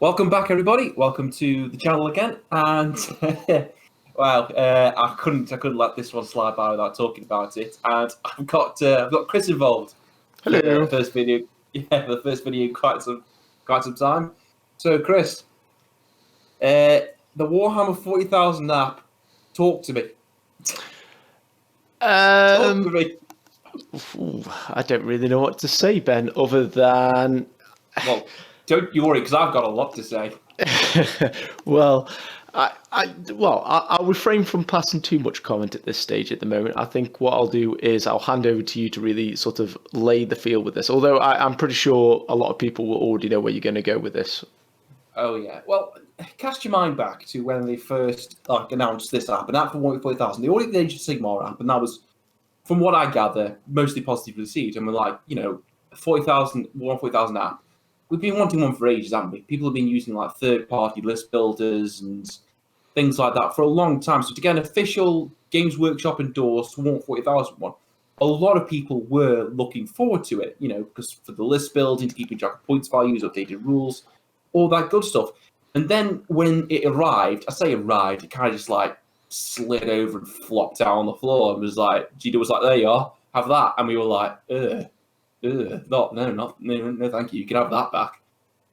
Welcome back, everybody. Welcome to the channel again. And wow, I couldn't let this one slide by without talking about it. And I've got Chris involved. Hello. For the first video, the first video in quite some time. So, Chris, the Warhammer 40,000 app. Talk to me. Talk to me. I don't really know what to say, Ben, other than... Well, don't you worry, because I've got a lot to say. Well, I'll refrain from passing too much comment at this stage at the moment. I think what I'll do is I'll hand over to you to really sort of lay the field with this, although I'm pretty sure a lot of people will already know where you're going to go with this. Oh, yeah. Well, cast your mind back to when they first announced this app, an app for 40,000. They already did the Age of Sigmar app, and that was, from what I gather, mostly positively received. And we're like, 40,000 app. We've been wanting one for ages, haven't we? People have been using like third-party list builders and things like that for a long time. So to get an official Games Workshop endorsed 40,000 one, a lot of people were looking forward to it, because for the list building, keeping track of points values, updated rules, all that good stuff. And then when it arrived, it kind of just like slid over and flopped down on the floor and was like, Gita was like, there you are, have that. And we were like, no, thank you. You can have that back,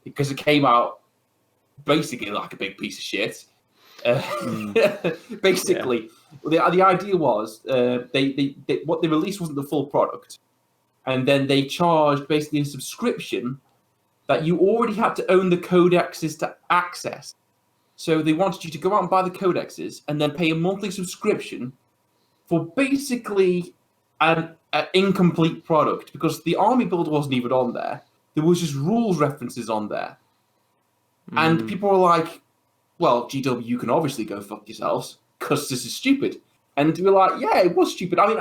because it came out basically like a big piece of shit. Basically, yeah. The idea was they what they released wasn't the full product, and then they charged basically a subscription that you already had to own the codexes to access. So they wanted you to go out and buy the codexes and then pay a monthly subscription for basically an incomplete product, because the army builder wasn't even on there. There was just rules references on there. And people were like, well, GW, you can obviously go fuck yourselves, because this is stupid. And we were like, yeah, it was stupid. I mean,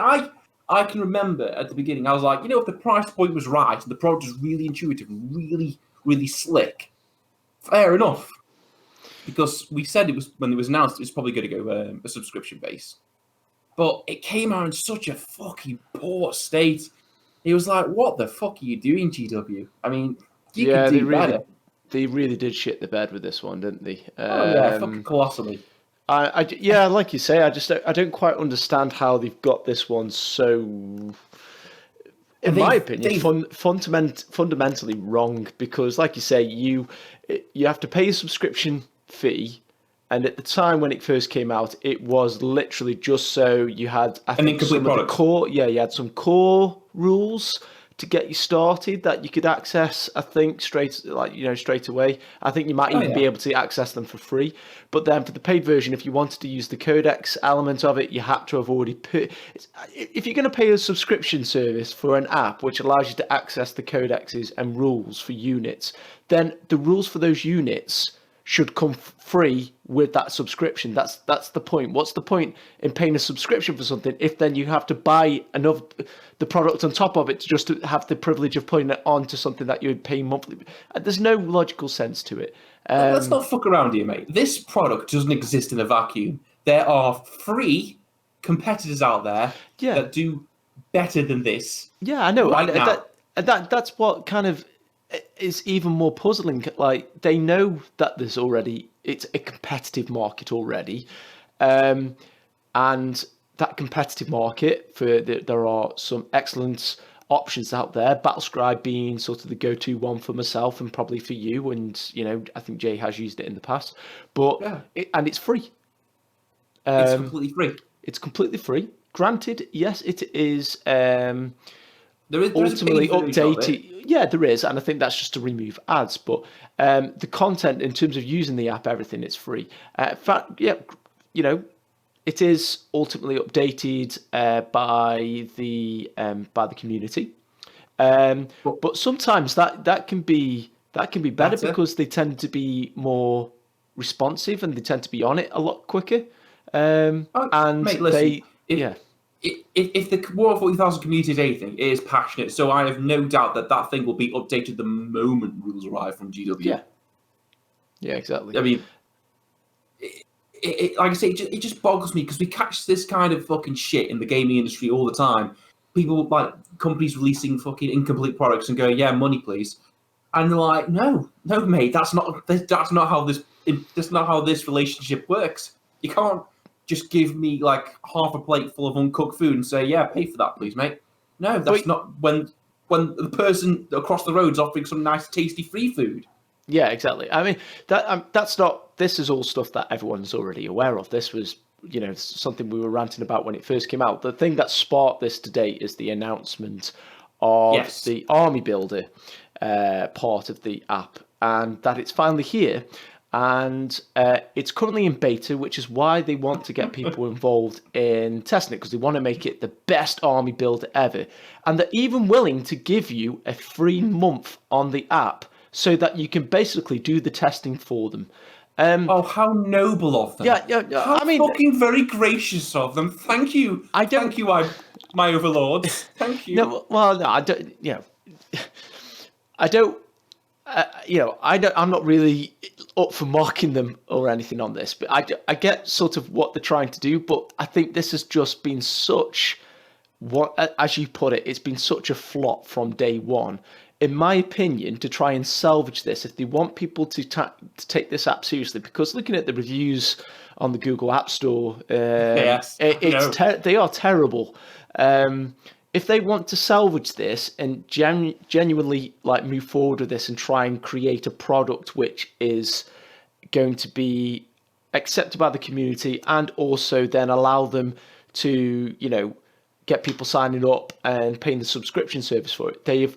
I can remember at the beginning, I was like, if the price point was right and the product was really intuitive, really, really slick, fair enough. Because we said it was, when it was announced, it was probably going to go a subscription base. But it came out in such a fucking poor state. It was like, what the fuck are you doing, GW? I mean, you could do better. They really did shit the bed with this one, didn't they? Fucking colossally. Like you say, I don't quite understand how they've got this one so, in my opinion, fundamentally wrong. Because, like you say, you have to pay a subscription fee. And at the time when it first came out, it was literally just so you had, I think, some of the core. Yeah, you had some core rules to get you started that you could access. I think straight away. I think you might even be able to access them for free. But then for the paid version, if you wanted to use the codex element of it, you had to have already put. If you're going to pay a subscription service for an app which allows you to access the codexes and rules for units, then the rules for those units should come free with that subscription. That's the point. What's the point in paying a subscription for something if then you have to buy the product on top of it just to have the privilege of putting it on to something that you would pay monthly? There's no logical sense to it. Let's not fuck around here, mate. This product doesn't exist in a vacuum. There are free competitors out there that do better than this. Yeah, I know. Right now. That's what kind of is even more puzzling. Like, they know that it's a competitive market already, and that competitive market there are some excellent options out there. Battlescribe being sort of the go-to one for myself and probably for you, and I think Jay has used it in the past. But it's free. It's completely free. It's completely free. Granted, yes, it is. There is ultimately updated. Yeah, there is, and I think that's just to remove ads. But the content in terms of using the app, everything, it's free. In fact, it is ultimately updated by the community. But sometimes that can be better because they tend to be more responsive and they tend to be on it a lot quicker. Mate, listen, if the War 40,000 community is anything, it is passionate. So I have no doubt that thing will be updated the moment rules arrive from GW. Yeah, exactly. I mean, like I say, it just boggles me because we catch this kind of fucking shit in the gaming industry all the time. People, like companies releasing fucking incomplete products and going, yeah, money please. And they're like, no, mate, that's not how this relationship works. You can't just give me like half a plate full of uncooked food and say, yeah, pay for that, please, mate. No, that's not when the person across the road's offering some nice, tasty free food. Yeah, exactly. I mean, that's not. This is all stuff that everyone's already aware of. This was, something we were ranting about when it first came out. The thing that sparked this today is the announcement of the Army Builder part of the app, and that it's finally here. And it's currently in beta, which is why they want to get people involved in testing it, because they want to make it the best army builder ever. And they're even willing to give you a free month on the app so that you can basically do the testing for them. How noble of them! Yeah. How fucking very gracious of them. Thank you. Thank you, my overlords. Thank you. No, I don't. I don't. I'm not really up for marking them or anything on this, but I get sort of what they're trying to do, but I think this has just been as you put it, it's been such a flop from day one. In my opinion, to try and salvage this, if they want people to take this app seriously, because looking at the reviews on the Google App Store, they are terrible. If they want to salvage this and genuinely like move forward with this and try and create a product which is going to be accepted by the community, and also then allow them to, get people signing up and paying the subscription service for it, they've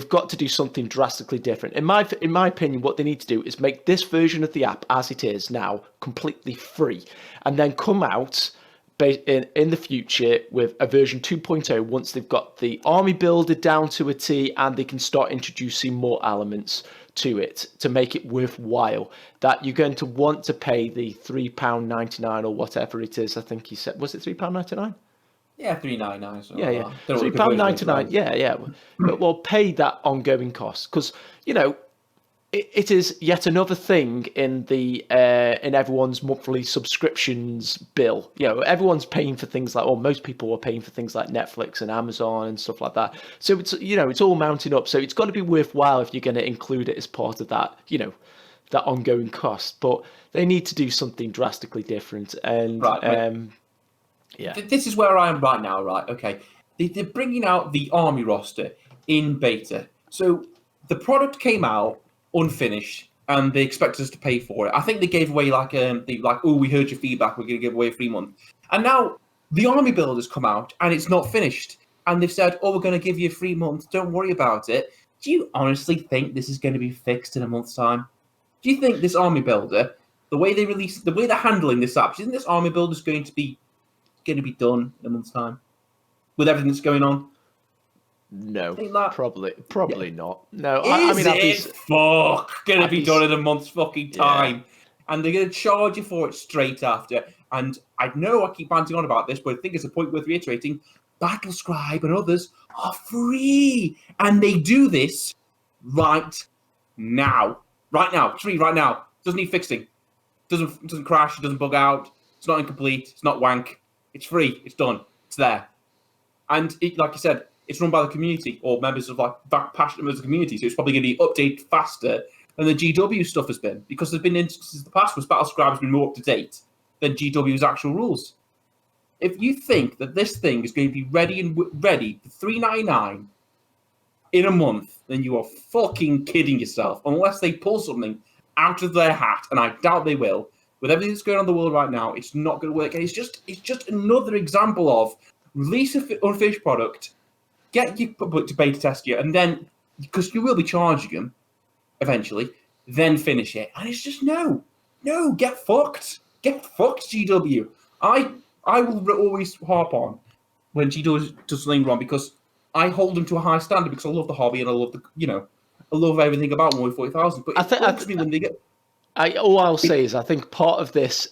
got to do something drastically different. In my opinion, what they need to do is make this version of the app as it is now completely free, and then come out in the future with a version 2.0 once they've got the army builder down to a T, and they can start introducing more elements to it to make it worthwhile. That you're going to want to pay the £3.99 or whatever it is. I think he said, was it £3.99? Yeah, £3.99. So yeah. £3.99. Yeah. But we'll pay that ongoing cost, because it is yet another thing in in everyone's monthly subscriptions bill. Everyone's paying for things like, or most people are paying for things like Netflix and Amazon and stuff like that. So it's it's all mounting up. So it's got to be worthwhile if you're going to include it as part of that that ongoing cost. But they need to do something drastically different. And yeah, this is where I am right now. Right, okay. They're bringing out the army roster in beta. So the product came out unfinished, and they expect us to pay for it. I think they gave away we heard your feedback, we're going to give away a free month. And now the army builders come out and it's not finished, and they've said, we're going to give you a free month, don't worry about it. Do you honestly think this is going to be fixed in a month's time? Do you think this army builder, the way they're handling this app, do you think this army builder is going to be done in a month's time with everything that's going on? No, probably not. No, gonna be done in a month's fucking time, and they're gonna charge you for it straight after. And I know I keep ranting on about this, but I think it's a point worth reiterating. Battlescribe and others are free, and they do this right now. It's free right now. Doesn't need fixing. Doesn't crash. It doesn't bug out. It's not incomplete. It's not wank. It's free. It's done. It's there. And like you said, it's run by the community or members of that passionate members of the community. So it's probably going to be updated faster than the GW stuff has been, because there's been instances in the past where Battlescribe has been more up to date than GW's actual rules. If you think that this thing is going to be ready for $3.99 in a month, then you are fucking kidding yourself. Unless they pull something out of their hat, and I doubt they will. With everything that's going on in the world right now, it's not going to work. And it's just another example of release an unfinished product, get your public to beta test you, and then, because you will be charging them eventually, then finish it. And it's just no, get fucked, GW. I will always harp on when GW does something wrong, because I hold them to a high standard, because I love the hobby and I love I love everything about Warrior 40,000. But it bugs me when they get. All I'll say is I think part of this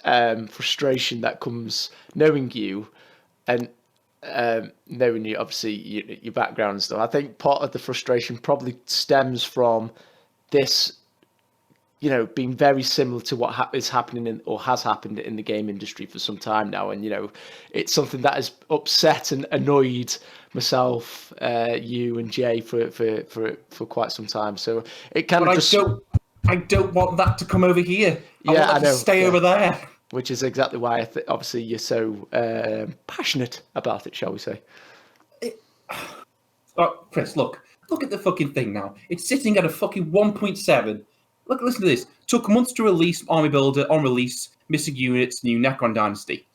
frustration that comes knowing you and knowing you, obviously your background and stuff, I think part of the frustration probably stems from this been very similar to what is happening or has happened in the game industry for some time now. And, it's something that has upset and annoyed myself, you and Jay for quite some time. So it kind of just... I don't want that to come over here. I Yeah, want that to stay over there. Which is exactly why obviously you're so passionate about it, shall we say. Chris, look at the fucking thing now. It's sitting at a fucking 1.7. Listen to this. Took months to release Army Builder on release, missing units, new Necron Dynasty.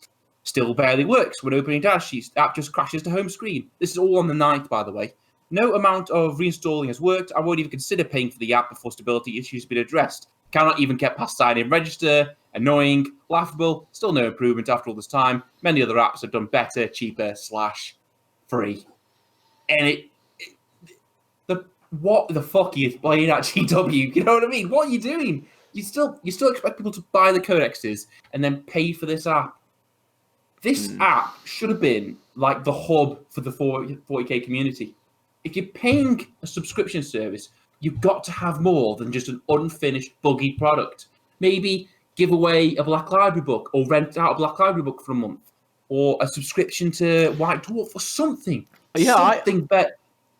Still barely works when opening dash sheets. App just crashes to home screen. This is all on the 9th, by the way. No amount of reinstalling has worked. I won't even consider paying for the app before stability issues have been addressed. Cannot even get past sign in register. Annoying, laughable, still no improvement after all this time. Many other apps have done better, cheaper, / free. And what the fuck are you playing at GW? You know what I mean? What are you doing? You still expect people to buy the codexes and then pay for this app. This app should have been like the hub for the 40k community. If you're paying a subscription service, you've got to have more than just an unfinished, buggy product. Maybe give away a Black Library book or rent out a Black Library book for a month or a subscription to White Dwarf or something. Something better.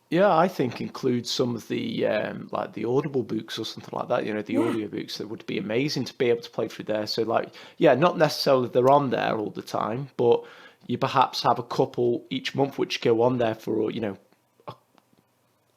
Yeah, I think include some of the like the Audible books or something like that. The audio books, that would be amazing to be able to play through there. So not necessarily they're on there all the time, but you perhaps have a couple each month which go on there for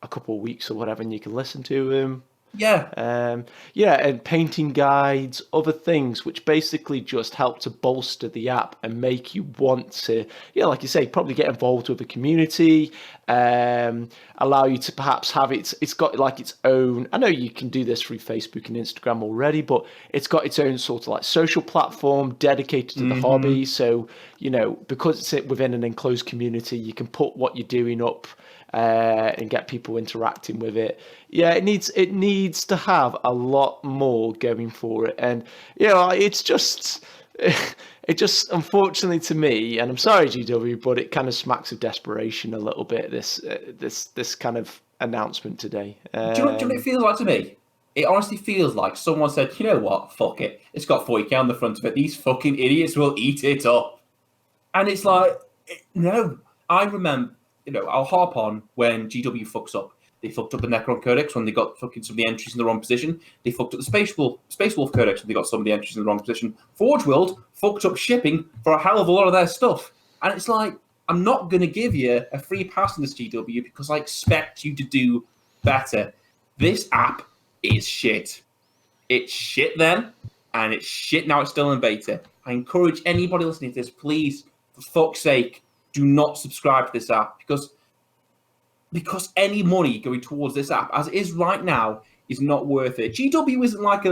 a couple of weeks or whatever, and you can listen to them. Yeah. And painting guides, other things which basically just help to bolster the app and make you want to, like you say, probably get involved with the community, allow you to perhaps have it's got like its own, I know you can do this through Facebook and Instagram already, but it's got its own sort of like social platform dedicated to the hobby. So, because it's within an enclosed community, you can put what you're doing up and get people interacting with it. Yeah, it needs to have a lot more going for it, and it's just unfortunately to me, and I'm sorry GW, but it kind of smacks of desperation a little bit. This kind of announcement today. Do you know what it feels like to me? It honestly feels like someone said, you know what, fuck it, it's got 40k on the front of it. These fucking idiots will eat it up, and it's like, no, I remember. I'll harp on when GW fucks up. They fucked up the Necron Codex when they got fucking some of the entries in the wrong position. They fucked up the Space Wolf Codex when they got some of the entries in the wrong position. Forge World fucked up shipping for a hell of a lot of their stuff. And it's like, I'm not going to give you a free pass on this GW because I expect you to do better. This app is shit. It's shit then, and it's shit now it's still in beta. I encourage anybody listening to this, please, for fuck's sake, do not subscribe to this app because any money going towards this app, as it is right now, is not worth it. GW isn't like a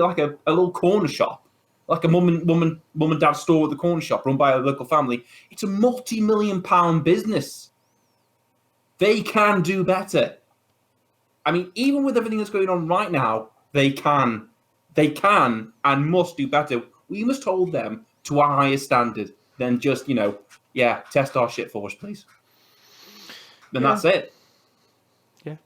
little corner shop, like a mum and dad store at the corner shop run by a local family. It's a multi-million-pound business. They can do better. I mean, even with everything that's going on right now, they can and must do better. We must hold them to a higher standard than just, test our shit for us, please. Then that's it. Yeah.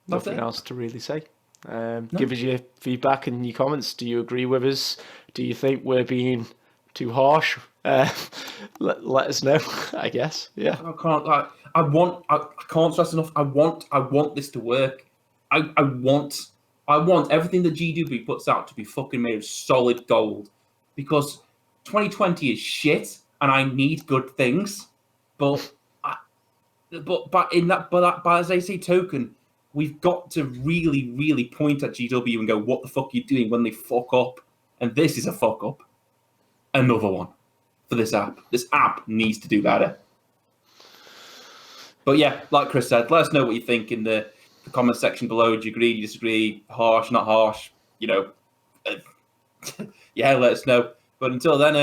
Nothing else to really say. Give us your feedback and your comments. Do you agree with us? Do you think we're being too harsh? Let us know, I guess. Yeah. I can't stress enough. I want this to work. I want everything that GW puts out to be fucking made of solid gold, because 2020 is shit. And I need good things, but as I say, token, we've got to really, really point at GW and go, "What the fuck are you doing?" when they fuck up, and this is a fuck up. Another one for this app. This app needs to do better. But yeah, like Chris said, let us know what you think in the comment section below. Do you agree? Do you disagree? Harsh? Not harsh? Yeah, let us know. But until then,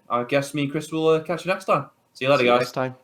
I guess me and Chris will catch you next time. See you later, guys. Next time.